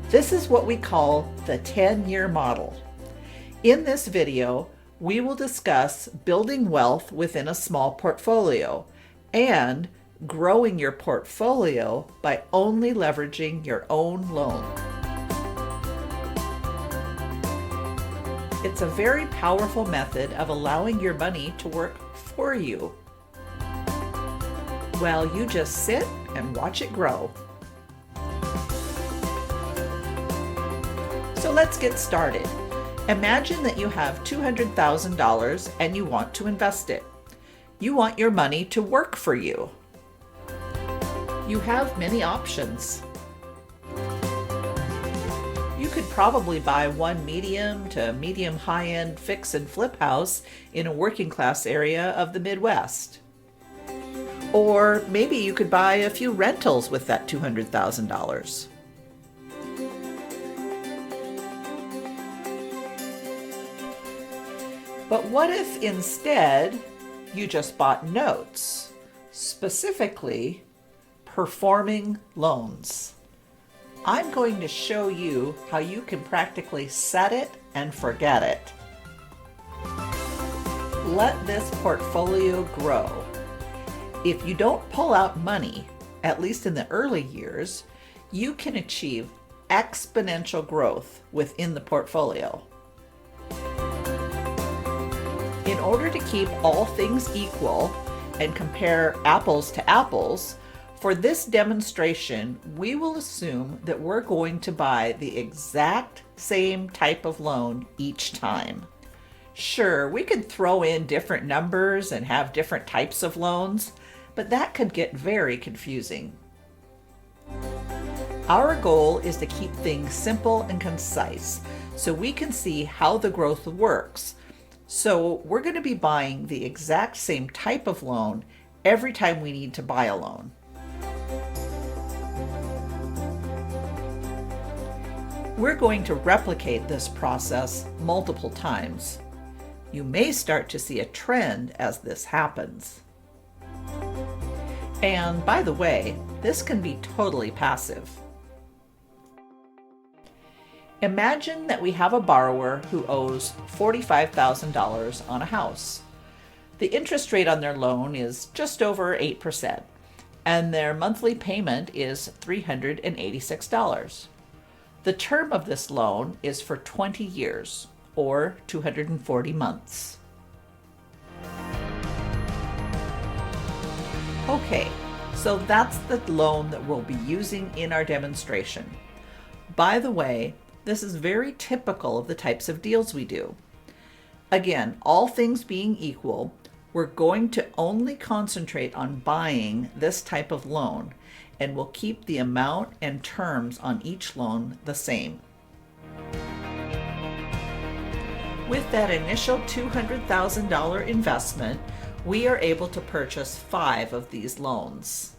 This is what we call the 10-year model. In this video, we will discuss building wealth within a small portfolio and growing your portfolio by only leveraging your own loan. It's a very powerful method of allowing your money to work for you. Well, you just sit and watch it grow. So let's get started. Imagine that you have $200,000 and you want to invest it. You want your money to work for you. You have many options. You could probably buy one medium to medium high-end fix and flip house in a working class area of the Midwest. Or maybe you could buy a few rentals with that $200,000. But what if instead you just bought notes, specifically performing loans? I'm going to show you how you can practically set it and forget it. Let this portfolio grow. If you don't pull out money, at least in the early years, you can achieve exponential growth within the portfolio. In order to keep all things equal and compare apples to apples, for this demonstration, we will assume that we're going to buy the exact same type of loan each time. Sure, we could throw in different numbers and have different types of loans, but that could get very confusing. Our goal is to keep things simple and concise so we can see how the growth works. So we're going to be buying the exact same type of loan every time we need to buy a loan. We're going to replicate this process multiple times. You may start to see a trend as this happens. And by the way, this can be totally passive. Imagine that we have a borrower who owes $45,000 on a house. The interest rate on their loan is just over 8%, and their monthly payment is $386. The term of this loan is for 20 years, or 240 months. Okay, so that's the loan that we'll be using in our demonstration. By the way, this is very typical of the types of deals we do. Again, all things being equal, we're going to only concentrate on buying this type of loan, and we'll keep the amount and terms on each loan the same. With that initial $200,000 investment, we are able to purchase 5 of these loans.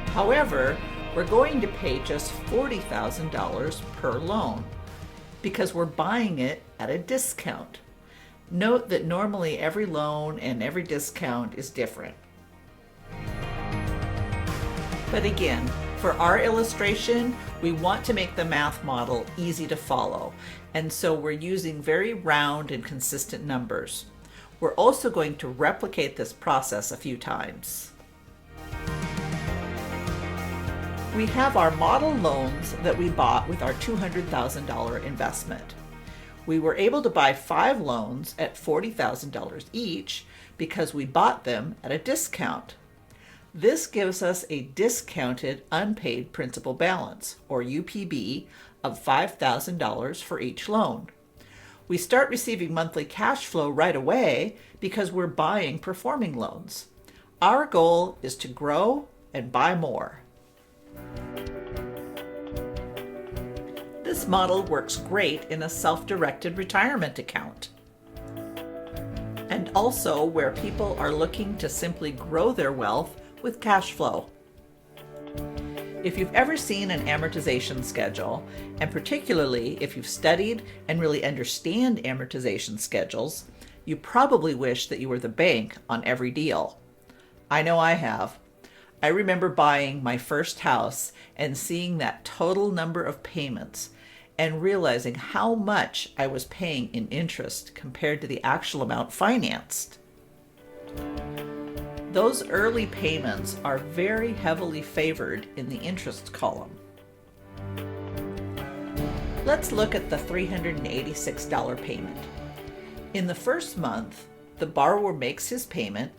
However, we're going to pay just $40,000 per loan because we're buying it at a discount. Note that normally every loan and every discount is different. But again, for our illustration, we want to make the math model easy to follow, and so we're using very round and consistent numbers. We're also going to replicate this process a few times. We have our model loans that we bought with our $200,000 investment. We were able to buy 5 loans at $40,000 each because we bought them at a discount. This gives us a discounted unpaid principal balance, or UPB, of $5,000 for each loan. We start receiving monthly cash flow right away because we're buying performing loans. Our goal is to grow and buy more. This model works great in a self-directed retirement account, and also where people are looking to simply grow their wealth with cash flow. If you've ever seen an amortization schedule, and particularly if you've studied and really understand amortization schedules, you probably wish that you were the bank on every deal. I know I have. I remember buying my first house and seeing that total number of payments and realizing how much I was paying in interest compared to the actual amount financed. Those early payments are very heavily favored in the interest column. Let's look at the $386 payment. In the first month, the borrower makes his payment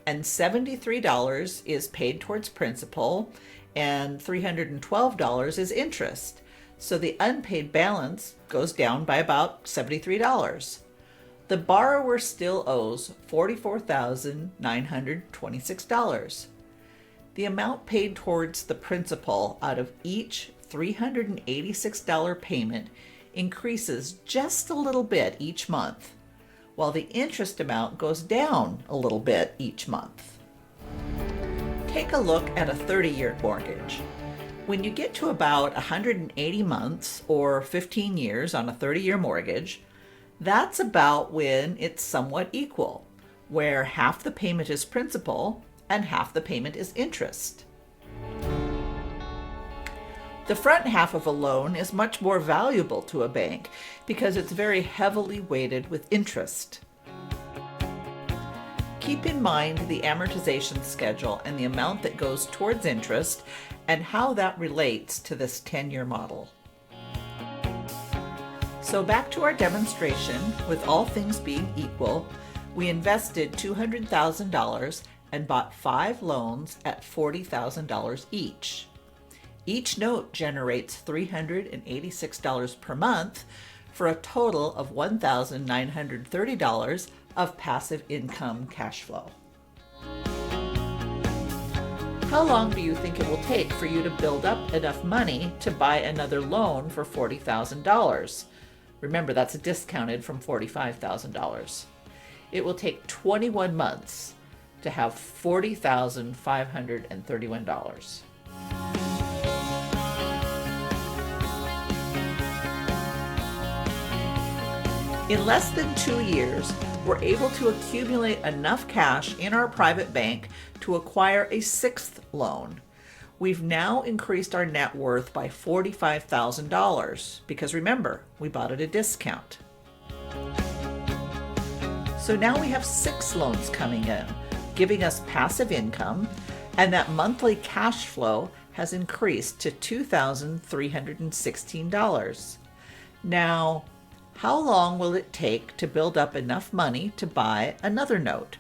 and $73 is paid towards principal and $312 is interest. So the unpaid balance goes down by about $73. The borrower still owes $44,926. The amount paid towards the principal out of each $386 payment increases just a little bit each month, while the interest amount goes down a little bit each month. Take a look at a 30-year mortgage. When you get to about 180 months or 15 years on a 30-year mortgage, that's about when it's somewhat equal, where half the payment is principal and half the payment is interest. The front half of a loan is much more valuable to a bank because it's very heavily weighted with interest. Keep in mind the amortization schedule and the amount that goes towards interest and how that relates to this 10-year model. So back to our demonstration, with all things being equal, we invested $200,000 and bought 5 loans at $40,000 each. Each note generates $386 per month for a total of $1,930 of passive income cash flow. How long do you think it will take for you to build up enough money to buy another loan for $40,000? Remember, that's discounted from $45,000. It will take 21 months to have $40,531. In less than 2 years, we're able to accumulate enough cash in our private bank to acquire a 6th loan. We've now increased our net worth by $45,000 because remember, we bought at a discount. So now we have 6 loans coming in, giving us passive income, and that monthly cash flow has increased to $2,316. Now, how long will it take to build up enough money to buy another note?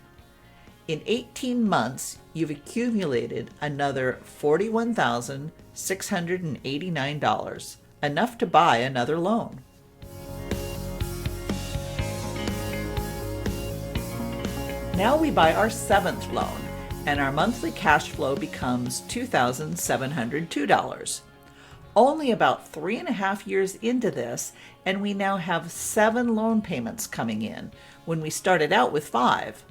In 18 months, you've accumulated another $41,689, enough to buy another loan. Now we buy our 7th loan, and our monthly cash flow becomes $2,702. Only about 3.5 years into this, and we now have 7 loan payments coming in when we started out with 5.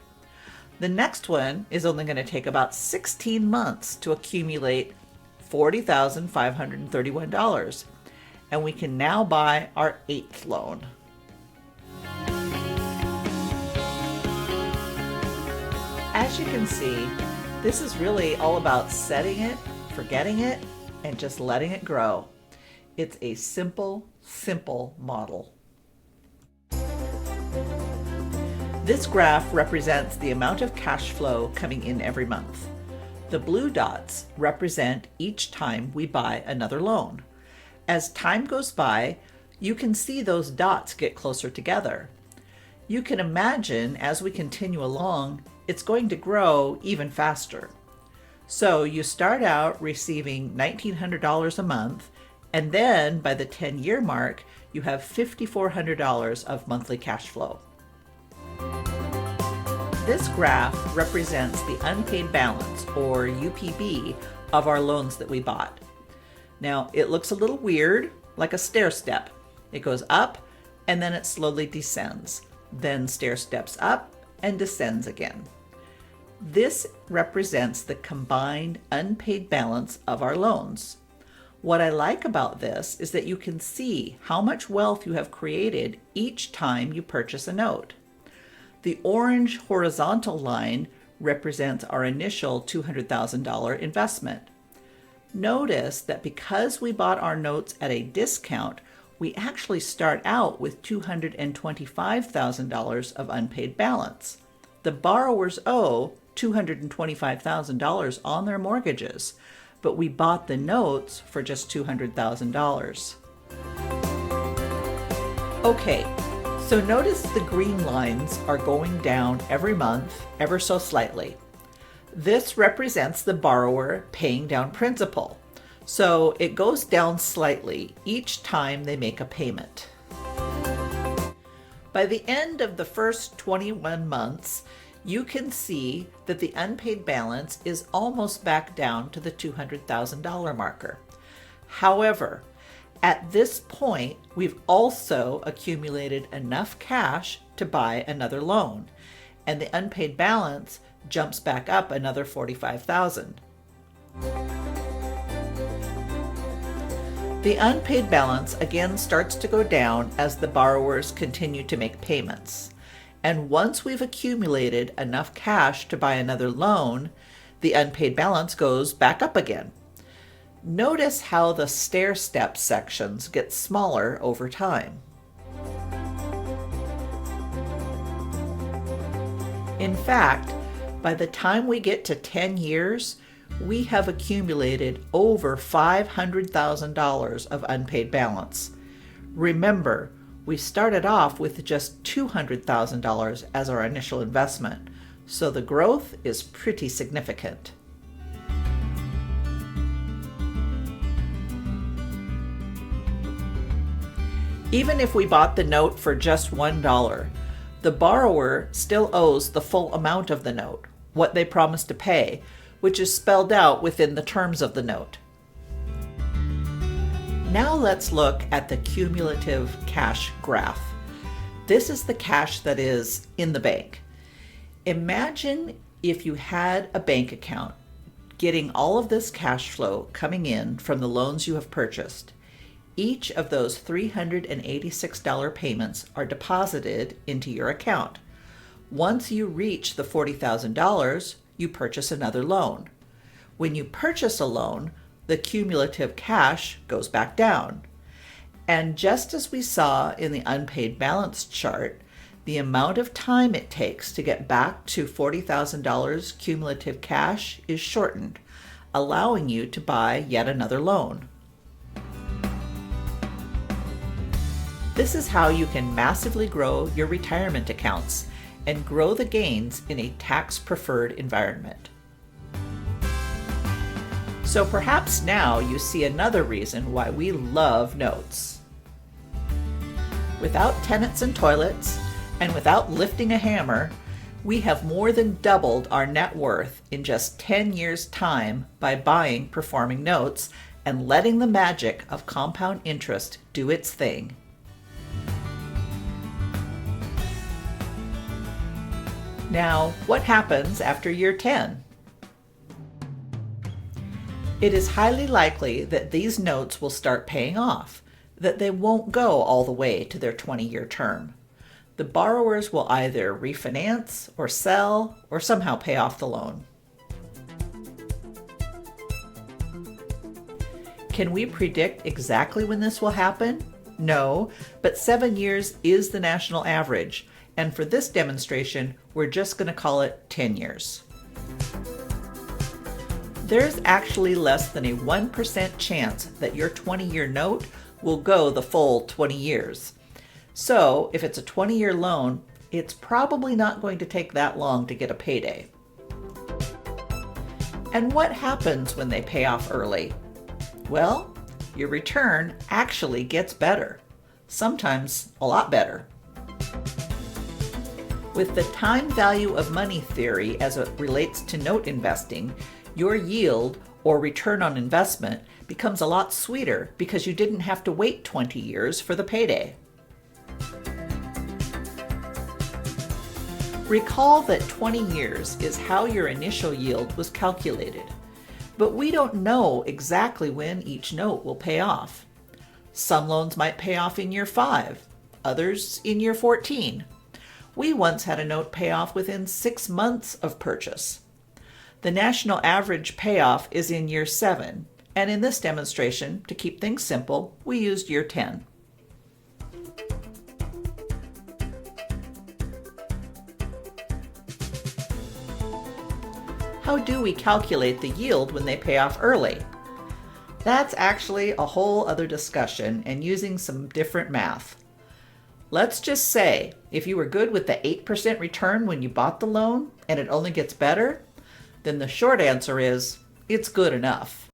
The next one is only going to take about 16 months to accumulate $40,531, and we can now buy our 8th loan. As you can see, this is really all about setting it, forgetting it, and just letting it grow. It's a simple model. This graph represents the amount of cash flow coming in every month. The blue dots represent each time we buy another loan. As time goes by, you can see those dots get closer together. You can imagine as we continue along, it's going to grow even faster. So you start out receiving $1,900 a month, and then by the 10-year mark, you have $5,400 of monthly cash flow. This graph represents the unpaid balance, or UPB, of our loans that we bought. Now, it looks a little weird, like a stair step. It goes up, and then it slowly descends, then stair steps up and descends again. This represents the combined unpaid balance of our loans. What I like about this is that you can see how much wealth you have created each time you purchase a note. The orange horizontal line represents our initial $200,000 investment. Notice that because we bought our notes at a discount, we actually start out with $225,000 of unpaid balance. The borrowers owe $225,000 on their mortgages, but we bought the notes for just $200,000. Okay, so notice the green lines are going down every month, ever so slightly. This represents the borrower paying down principal, so it goes down slightly each time they make a payment. By the end of the first 21 months, you can see that the unpaid balance is almost back down to the $200,000 marker. However, at this point, we've also accumulated enough cash to buy another loan, and the unpaid balance jumps back up another $45,000. The unpaid balance again starts to go down as the borrowers continue to make payments. And once we've accumulated enough cash to buy another loan, the unpaid balance goes back up again. Notice how the stair-step sections get smaller over time. In fact, by the time we get to 10 years, we have accumulated over $500,000 of unpaid balance. Remember, we started off with just $200,000 as our initial investment, so the growth is pretty significant. Even if we bought the note for just $1, the borrower still owes the full amount of the note, what they promised to pay, which is spelled out within the terms of the note. Now let's look at the cumulative cash graph. This is the cash that is in the bank. Imagine if you had a bank account getting all of this cash flow coming in from the loans you have purchased. Each of those $386 payments are deposited into your account. Once you reach the $40,000, you purchase another loan. When you purchase a loan, the cumulative cash goes back down. And just as we saw in the unpaid balance chart, the amount of time it takes to get back to $40,000 cumulative cash is shortened, allowing you to buy yet another loan. This is how you can massively grow your retirement accounts and grow the gains in a tax-preferred environment. So perhaps now you see another reason why we love notes. Without tenants and toilets, and without lifting a hammer, we have more than doubled our net worth in just 10 years' time by buying performing notes and letting the magic of compound interest do its thing. Now, what happens after year 10? It is highly likely that these notes will start paying off, that they won't go all the way to their 20-year term. The borrowers will either refinance or sell or somehow pay off the loan. Can we predict exactly when this will happen? No, but 7 years is the national average. And for this demonstration, we're just going to call it 10 years. There's actually less than a 1% chance that your 20-year note will go the full 20 years. So if it's a 20-year loan, it's probably not going to take that long to get a payday. And what happens when they pay off early? Well, your return actually gets better, sometimes a lot better. With the time value of money theory as it relates to note investing, your yield or return on investment becomes a lot sweeter because you didn't have to wait 20 years for the payday. Recall that 20 years is how your initial yield was calculated, but we don't know exactly when each note will pay off. Some loans might pay off in year 5, others in year 14. We once had a note pay off within 6 months of purchase. The national average payoff is in year 7, and in this demonstration, to keep things simple, we used year 10. How do we calculate the yield when they pay off early? That's actually a whole other discussion and using some different math. Let's just say if you were good with the 8% return when you bought the loan and it only gets better, then the short answer is it's good enough.